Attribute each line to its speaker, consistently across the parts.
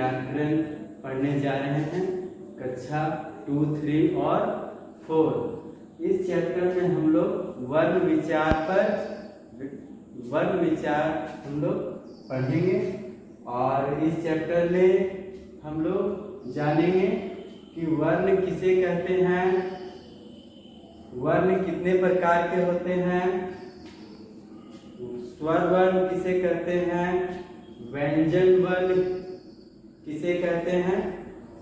Speaker 1: व्याकरण पढ़ने जा रहे हैं, कक्षा 2, 3 और 4। इस चैप्टर में हम लोग वर्ण विचार हम लोग पढ़ेंगे और इस चैप्टर में हम लोग जानेंगे कि वर्ण किसे कहते हैं, वर्ण कितने प्रकार के होते हैं, स्वर वर्ण किसे कहते हैं, व्यंजन वर्ण किसे कहते हैं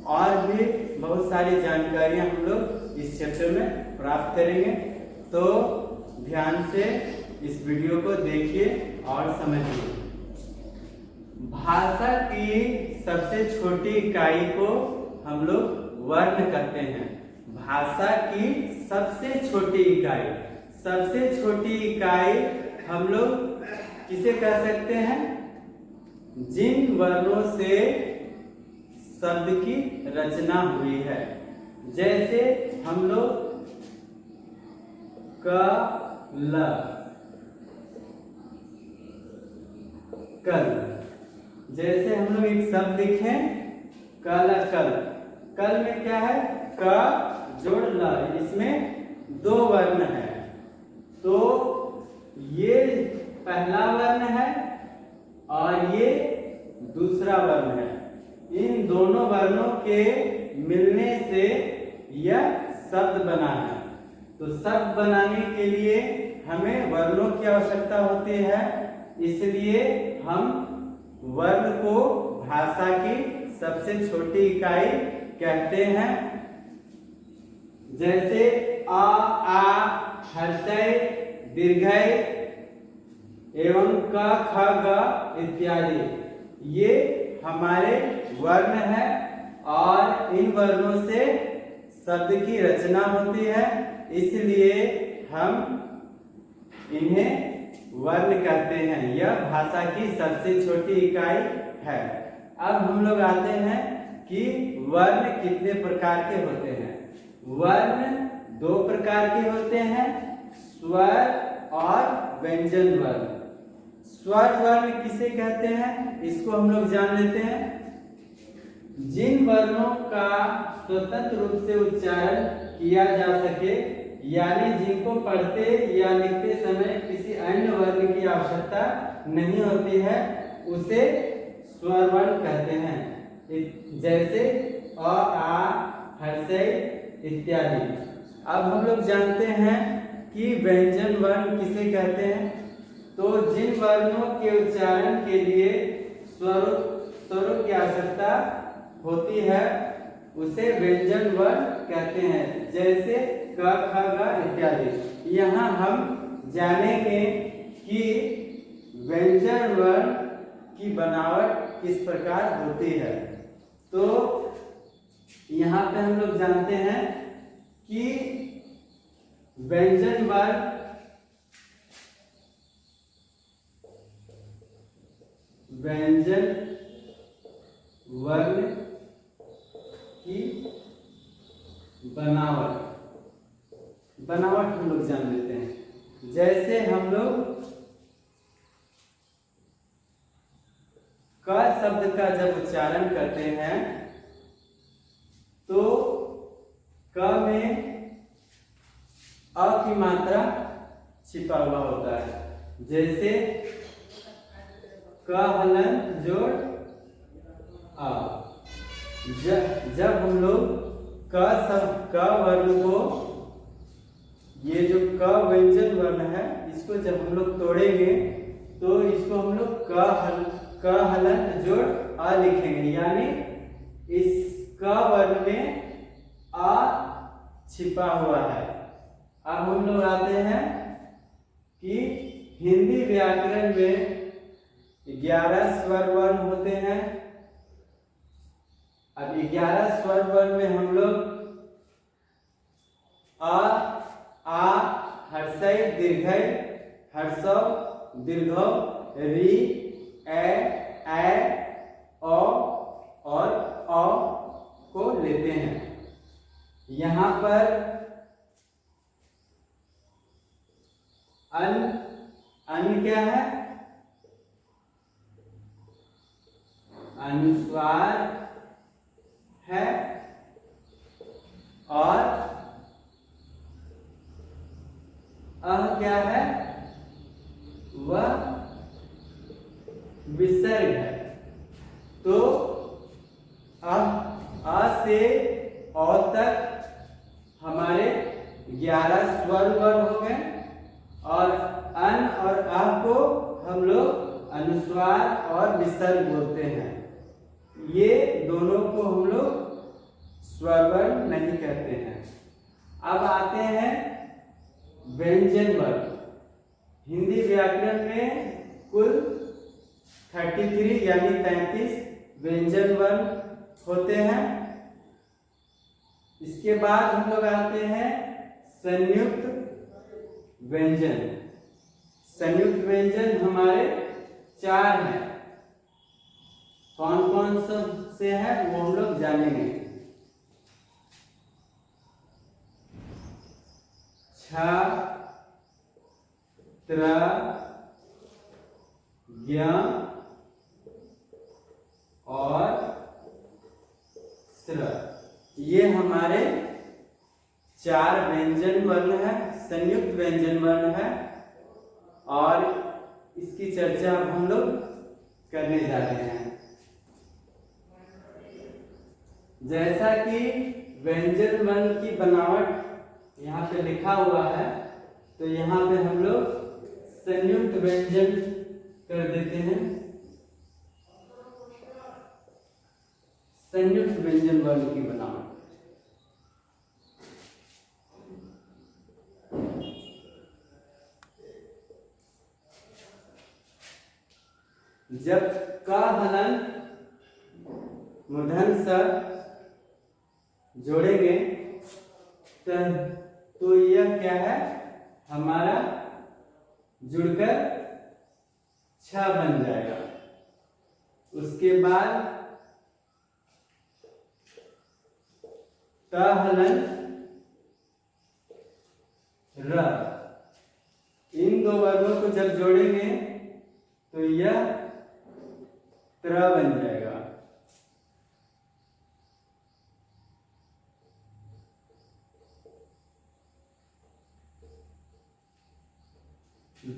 Speaker 1: और भी बहुत सारी जानकारियां हम लोग इस चैप्टर में प्राप्त करेंगे। तो ध्यान से इस वीडियो को देखिए और समझिए। भाषा की सबसे छोटी इकाई को हम लोग वर्ण कहते हैं। भाषा की सबसे छोटी इकाई हम लोग किसे कह सकते हैं? जिन वर्णों से शब्द की रचना हुई है। जैसे हम लोग क ल कल, जैसे हम लोग एक शब्द लिखे कल, कल में क्या है? क जोड़ ल, इसमें 2 वर्ण है। तो ये पहला वर्ण है और ये दूसरा वर्ण है। इन दोनों वर्णों के मिलने से यह शब्द बना है। तो शब्द बनाने के लिए हमें वर्णों की आवश्यकता होती है, इसलिए हम वर्ण को भाषा की सबसे छोटी इकाई कहते हैं। जैसे अ, आ, हर्षय, दीर्घय एवं क, ख, ग इत्यादि ये हमारे वर्ण है और इन वर्णों से शब्द की रचना होती है, इसलिए हम इन्हें वर्ण कहते हैं। यह भाषा की सबसे छोटी इकाई है। अब हम लोग आते हैं कि वर्ण कितने प्रकार के होते हैं। वर्ण 2 प्रकार के होते हैं, स्वर और व्यंजन वर्ण। स्वर वर्ण किसे कहते हैं, इसको हम लोग जान लेते हैं। जिन वर्णों का स्वतंत्र रूप से उच्चारण किया जा सके, यानी जिनको पढ़ते या लिखते समय किसी अन्य वर्ण की आवश्यकता नहीं होती है, उसे स्वर वर्ण कहते हैं। जैसे अ, आ, हर्षय इत्यादि। अब हम लोग जानते हैं कि व्यंजन वर्ण किसे कहते हैं। तो जिन वर्णों के उच्चारण के लिए स्वरों की आवश्यकता होती है उसे व्यंजन वर्ण कहते हैं। जैसे क, ख, ग इत्यादि। यहाँ हम जानेंगे कि व्यंजन वर्ण की बनावट किस प्रकार होती है। तो यहाँ पे हम लोग जानते हैं कि व्यंजन वर्ण की बनावट हम लोग जान लेते हैं। जैसे हम लोग क शब्द का जब उच्चारण करते हैं तो क में अ की मात्रा छिपा हुआ होता है। जैसे क हलंत जोड़ आ। जब हम लोग क वर्ण को, ये जो क व्यंजन वर्ण है, इसको जब हम लोग तोड़ेंगे तो इसको हम लोग क हलंत जोड़ आ लिखेंगे, यानी इस क वर्ण में आ छिपा हुआ है। अब हम लोग आते हैं कि हिंदी व्याकरण में 11 स्वर वर्ण होते हैं। अब 11 स्वर वर्ण में हम लोग अ, आ, हर्षय, दीर्घय, हर्षव, दीर्घव, री, ए, औ और औ को लेते हैं। यहाँ पर अन क्या है? अन अनुस्वार है और क्या है, वह विसर्ग है। तो अ से औ तक हमारे 11 स्वर वर्ण हो गए और अन और आ को हम लोग अनुस्वार और विसर्ग बोलते हैं। ये दोनों को हम लोग स्वर वर्ण नहीं कहते हैं। अब आते हैं व्यंजन वर्ण। हिंदी व्याकरण में कुल 33 यानी 33 व्यंजन वर्ण होते हैं। इसके बाद हम लोग आते हैं संयुक्त व्यंजन। संयुक्त व्यंजन हमारे 4 हैं। कौन कौन से हैं वो हम लोग जानेंगे। छ, त्र, ज्ञ और स्र, ये हमारे 4 व्यंजन वर्ण है, संयुक्त व्यंजन वर्ण है और इसकी चर्चा अब हम लोग करने जा रहे हैं। जैसा कि व्यंजन वर्ण की बनावट यहाँ पे लिखा हुआ है, तो यहाँ पे हम लोग संयुक्त व्यंजन कर देते हैं। संयुक्त व्यंजन वर्ण की बनावट जब क हलंत मूर्धन्य स जोड़ेंगे तो यह क्या है, हमारा जुड़कर छ बन जाएगा। उसके बाद त हलंत र, इन दो वर्णों को जब जोड़ेंगे तो यह त्र बन जाएगा।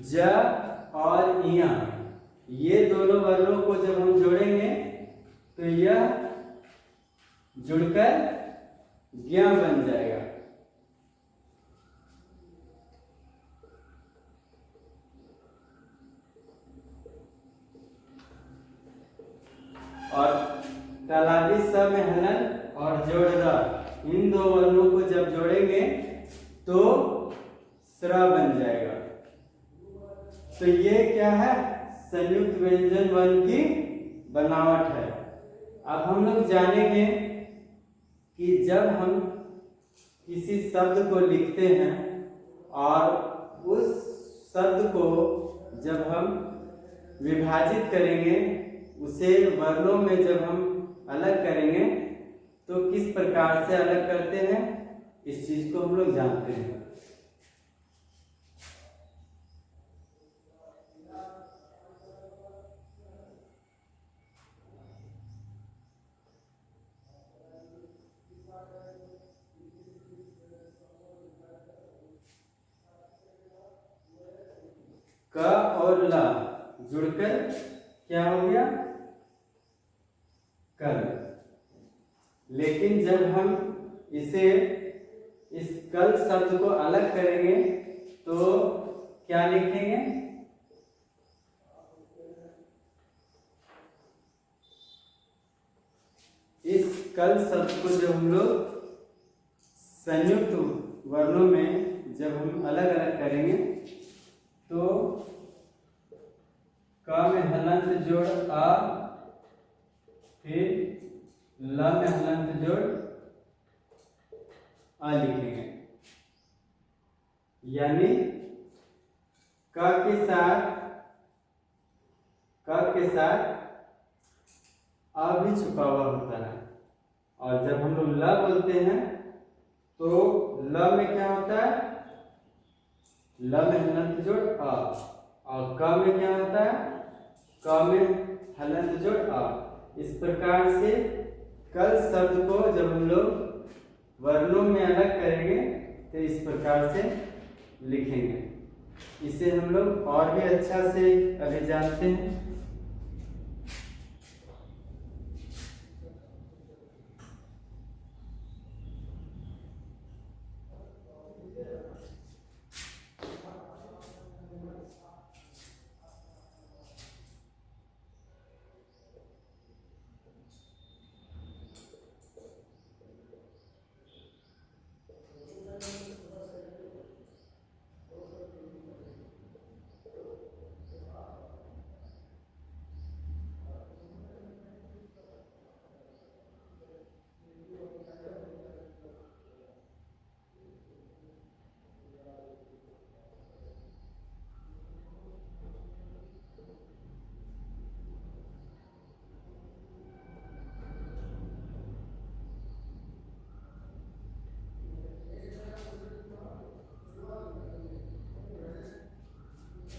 Speaker 1: ज और इया, ये दोनों वर्णों को जब हम जोड़ेंगे तो यह जुड़कर ज्ञ बन जाएगा। और तालाबी स में हलन और जोड़ र, इन दो वर्णों को जब जोड़ेंगे तो स्र बन जाएगा। तो ये क्या है, संयुक्त व्यंजन वर्ण की बनावट है। अब हम लोग जानेंगे कि जब हम किसी शब्द को लिखते हैं और उस शब्द को जब हम विभाजित करेंगे, उसे वर्णों में जब हम अलग करेंगे तो किस प्रकार से अलग करते हैं, इस चीज को हम लोग जानते हैं। क और ला जुड़कर क्या हो गया, कल। लेकिन जब हम इसे इस कल शब्द को अलग करेंगे तो क्या लिखेंगे, इस कल शब्द को जब हम लोग संयुक्त वर्णों में जब हम अलग अलग करेंगे तो क में हलंत जोड़ आ, फिर ल में हलंत जोड़ आ लिखेंगे। यानी क के साथ आ भी छुपा हुआ होता है। और जब हम लोग ल बोलते हैं तो ल में क्या होता है, ल में हलंत जोड़ आ, और क में क्या होता है, क में हलंत जोड़ आ। इस प्रकार से कल शब्द को जब हम लोग वर्णों में अलग करेंगे तो इस प्रकार से लिखेंगे। इसे हम लोग और भी अच्छा से अभी जानते हैं।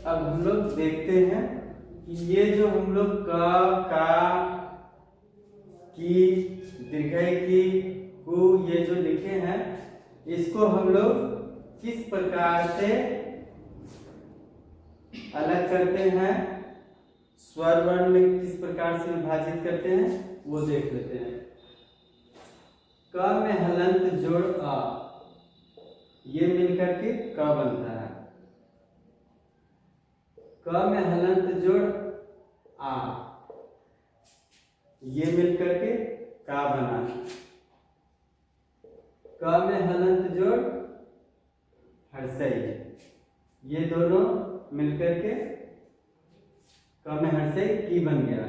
Speaker 1: अब हम लोग देखते हैं कि ये जो हम लोग का, की, दीर्घई की, कु ये जो लिखे हैं इसको हम लोग किस प्रकार से अलग करते हैं, स्वर वर्ण में किस प्रकार से विभाजित करते हैं वो देख लेते हैं। क में हलंत जोड़ आ, ये मिलकर के क बनता है। क में हलंत जोड़ आ, ये मिलकर के का बना। क में हलंत जोड़ हर्षई, ये दोनों मिलकर के क में हर्षई की बन गया।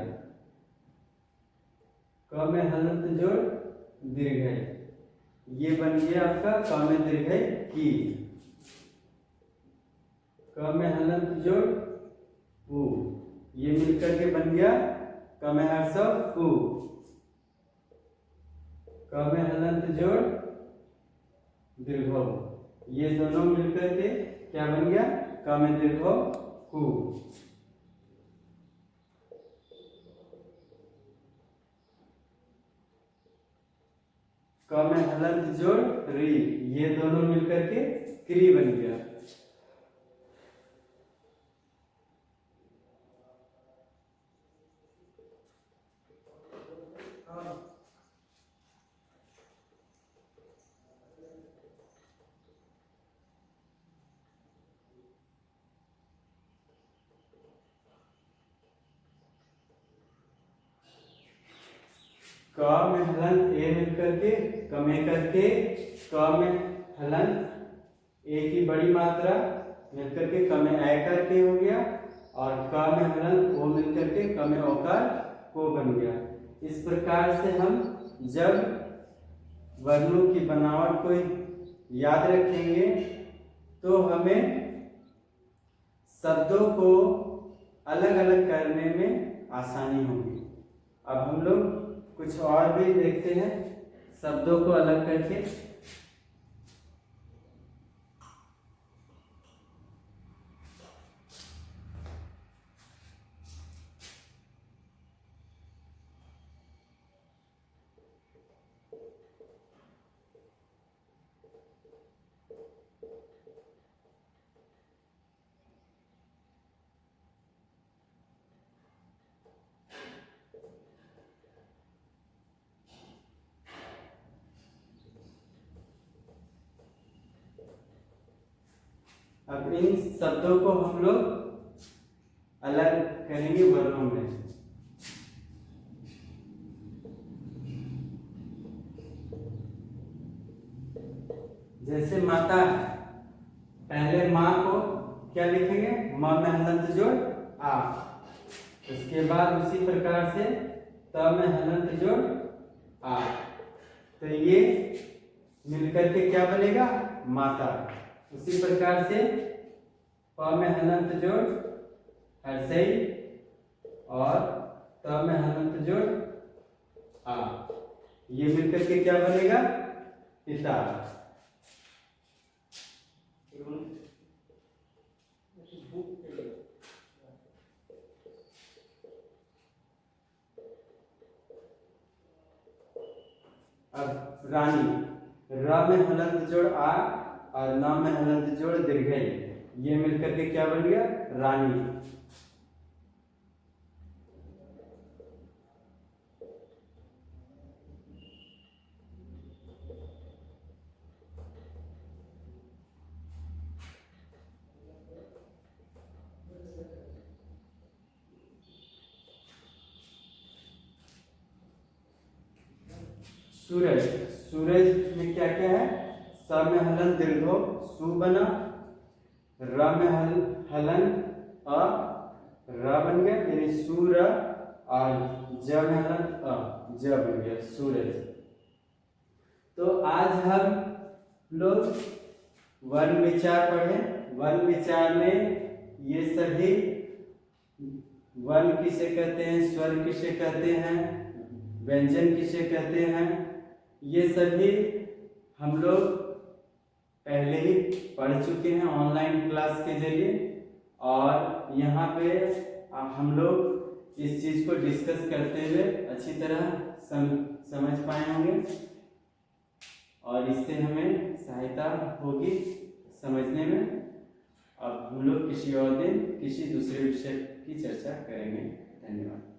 Speaker 1: क में हलंत जोड़ दीर्घई, ये बन गया आपका क में दीर्घई की। क में हलंत जोड़ उ, ये मिलकर के बन गया क में हर्ष उ। क में हलंत जोड़ दीर्घौ, ये दोनों मिलकर के क्या बन गया क में दीर्घौ कु। क में हलंत जोड़ री, ये दोनों मिलकर के क्री बन गया। क में हलंत ए मिलकर के कमे करके क में हलंत ए की बड़ी मात्रा मिलकर के क में ए करके हो गया, और क में हलंत ओ मिलकर के क में ओकार को बन गया। इस प्रकार से हम जब वर्णों की बनावट को याद रखेंगे तो हमें शब्दों को अलग अलग करने में आसानी होगी। अब हम लोग कुछ और भी देखते हैं शब्दों को अलग करके। अब इन शब्दों को हम लोग अलग करेंगे वर्णों में। जैसे माता है, पहले माँ को क्या लिखेंगे, माँ में हलंत जोड़ आ, उसके बाद उसी प्रकार से त में हलंत जोड़ आ, तो ये मिलकर के क्या बनेगा माता। उसी प्रकार से प में हलंत जोड़ हर्षई और त में हलंत जोड़ आ, ये मिलकर के क्या बनेगा पिता। अब रानी, र में हलंत जोड़ आ और न में हलंत जोड़ दीर्घई, ये मिलकर के क्या बन गया? रानी। सूरज, सूरज में क्या क्या है? स में हलन दीर्घो सु बना, र में हलन अ, र बन गया यानी सूर, और ज में हलन अ, ज बन गया सूरज। तो आज हम लोग वर्ण विचार पढ़े। वर्ण विचार में ये सभी वर्ण किसे कहते हैं, स्वर किसे कहते हैं, व्यंजन किसे कहते हैं, ये सभी हम लोग पहले ही पढ़ चुके हैं ऑनलाइन क्लास के जरिए, और यहाँ पे हम लोग इस चीज़ को डिस्कस करते हुए अच्छी तरह समझ पाए होंगे, और इससे हमें सहायता होगी समझने में। अब हम लोग किसी और दिन किसी दूसरे विषय की चर्चा करेंगे। धन्यवाद।